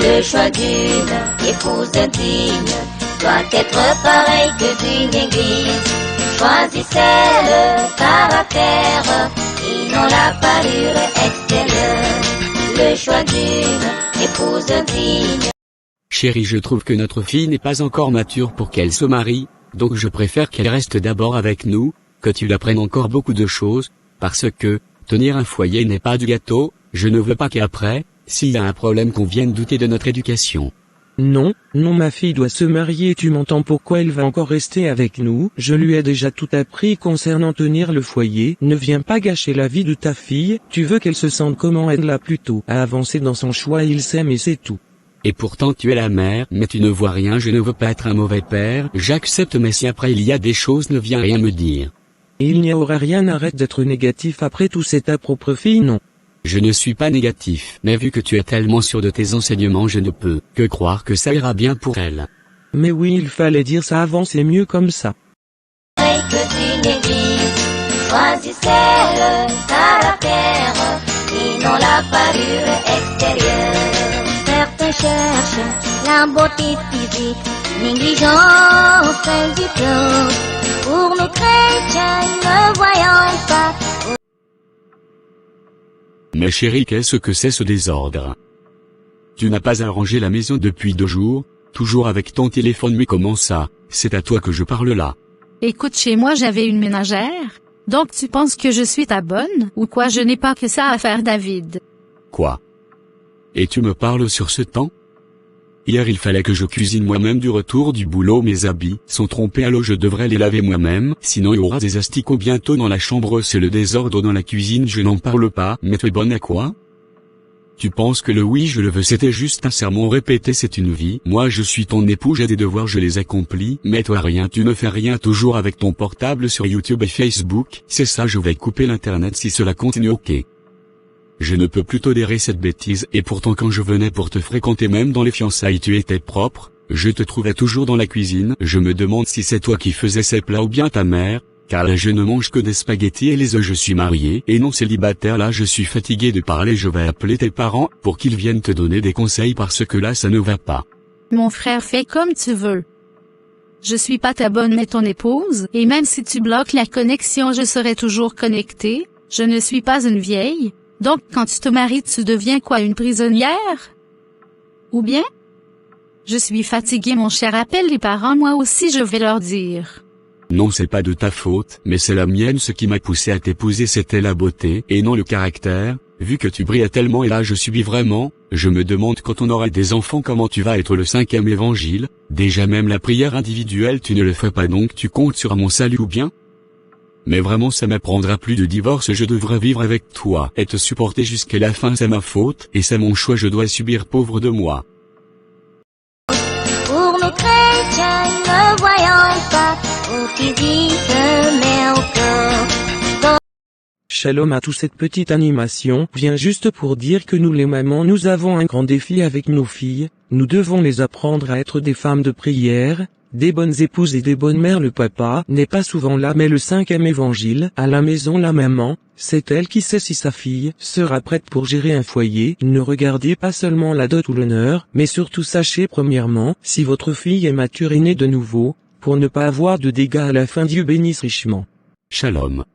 Le choix d'une épouse digne doit être pareil que d'une église. Choisissez le caractère et non la parure extérieure. Le choix d'une épouse digne. Chérie, je trouve que notre fille n'est pas encore mature pour qu'elle se marie, donc je préfère qu'elle reste d'abord avec nous, que tu l'apprennes encore beaucoup de choses, parce que, tenir un foyer n'est pas du gâteau, je ne veux pas qu'après, s'il y a un problème qu'on vienne douter de notre éducation. Non, ma fille doit se marier, tu m'entends, pourquoi elle va encore rester avec nous? Je lui ai déjà tout appris concernant tenir le foyer, ne viens pas gâcher la vie de ta fille, tu veux qu'elle se sente comment, aide-la plutôt à avancer dans son choix, il s'aime et c'est tout. Et pourtant tu es la mère, mais tu ne vois rien, je ne veux pas être un mauvais père, j'accepte, mais si après il y a des choses, ne viens rien me dire. Et il n'y aura rien, arrête d'être négatif, après tout c'est ta propre fille, non? Je ne suis pas négatif, mais vu que tu es tellement sûr de tes enseignements, je ne peux que croire que ça ira bien pour elle. Mais oui, il fallait dire ça avant, c'est mieux comme ça. Que d'une église, choisissez le caractère et non la parure extérieure. Certains cherchent la beauté physique, négligence du cœur. Pour nous chrétiens, ne voyons pas. Mais chérie, qu'est-ce que c'est ce désordre? Tu n'as pas arrangé la maison depuis 2 jours, toujours avec ton téléphone, mais comment ça? C'est à toi que je parle là. Écoute, chez moi j'avais une ménagère. Donc tu penses que je suis ta bonne, ou quoi? Je n'ai pas que ça à faire, David. Quoi? Et tu me parles sur ce temps? Hier il fallait que je cuisine moi-même du retour du boulot, mes habits sont trompés, alors je devrais les laver moi-même, sinon il y aura des asticots bientôt dans la chambre, c'est le désordre dans la cuisine, je n'en parle pas, mais tu es bonne à quoi? Tu penses que le oui je le veux c'était juste un sermon répété, c'est une vie, moi je suis ton époux, j'ai des devoirs, je les accomplis, mais toi rien, tu ne fais rien, toujours avec ton portable sur YouTube et Facebook, c'est ça, je vais couper l'internet si cela continue, ok. Je ne peux plus tolérer cette bêtise, et pourtant quand je venais pour te fréquenter même dans les fiançailles tu étais propre, je te trouvais toujours dans la cuisine, je me demande si c'est toi qui faisais ces plats ou bien ta mère, car là je ne mange que des spaghettis et les œufs, je suis marié et non célibataire, là je suis fatigué de parler, je vais appeler tes parents pour qu'ils viennent te donner des conseils parce que là ça ne va pas. Mon frère, fais comme tu veux. Je suis pas ta bonne mais ton épouse, et même si tu bloques la connexion je serai toujours connectée, je ne suis pas une vieille. Donc quand tu te maries tu deviens quoi, une prisonnière? Ou bien? Je suis fatiguée mon cher, appelle les parents, moi aussi je vais leur dire. Non, c'est pas de ta faute, mais c'est la mienne, ce qui m'a poussé à t'épouser c'était la beauté et non le caractère, vu que tu brillais tellement et là je subis vraiment, je me demande quand on aura des enfants comment tu vas être le 5e évangile, déjà même la prière individuelle tu ne le fais pas, donc tu comptes sur mon salut ou bien? Mais vraiment ça m'apprendra plus de divorce, je devrais vivre avec toi et te supporter jusqu'à la fin, c'est ma faute et c'est mon choix, je dois subir, pauvre de moi. Pour nous chrétiens, ne voyons pas au physique mais au cœur. Shalom à tous, cette petite animation vient juste pour dire que nous les mamans nous avons un grand défi avec nos filles, nous devons les apprendre à être des femmes de prière, des bonnes épouses et des bonnes mères. Le papa n'est pas souvent là, mais le 5e évangile, à la maison la maman, c'est elle qui sait si sa fille sera prête pour gérer un foyer. Ne regardez pas seulement la dot ou l'honneur, mais surtout sachez premièrement si votre fille est mature et née de nouveau, pour ne pas avoir de dégâts à la fin. Dieu bénisse richement. Shalom.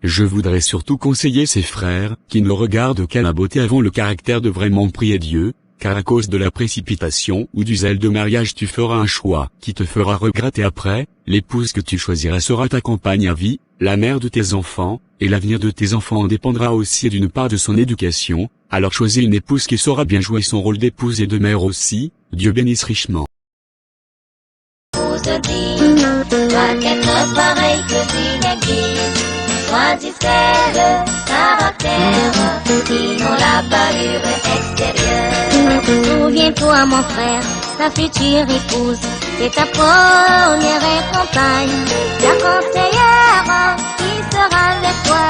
Je voudrais surtout conseiller ses frères, qui ne regardent qu'à la beauté avant le caractère, de vraiment prier Dieu, car à cause de la précipitation ou du zèle de mariage tu feras un choix qui te fera regretter après. L'épouse que tu choisiras sera ta compagne à vie, la mère de tes enfants, et l'avenir de tes enfants en dépendra aussi d'une part de son éducation, alors choisis une épouse qui saura bien jouer son rôle d'épouse et de mère aussi. Dieu bénisse richement. Doit être pareil que d'une église. Choisissez le caractère et non la parure extérieure. Souviens-toi mon frère, ta future épouse, c'est ta première compagne, la conseillère qui sera avec toi.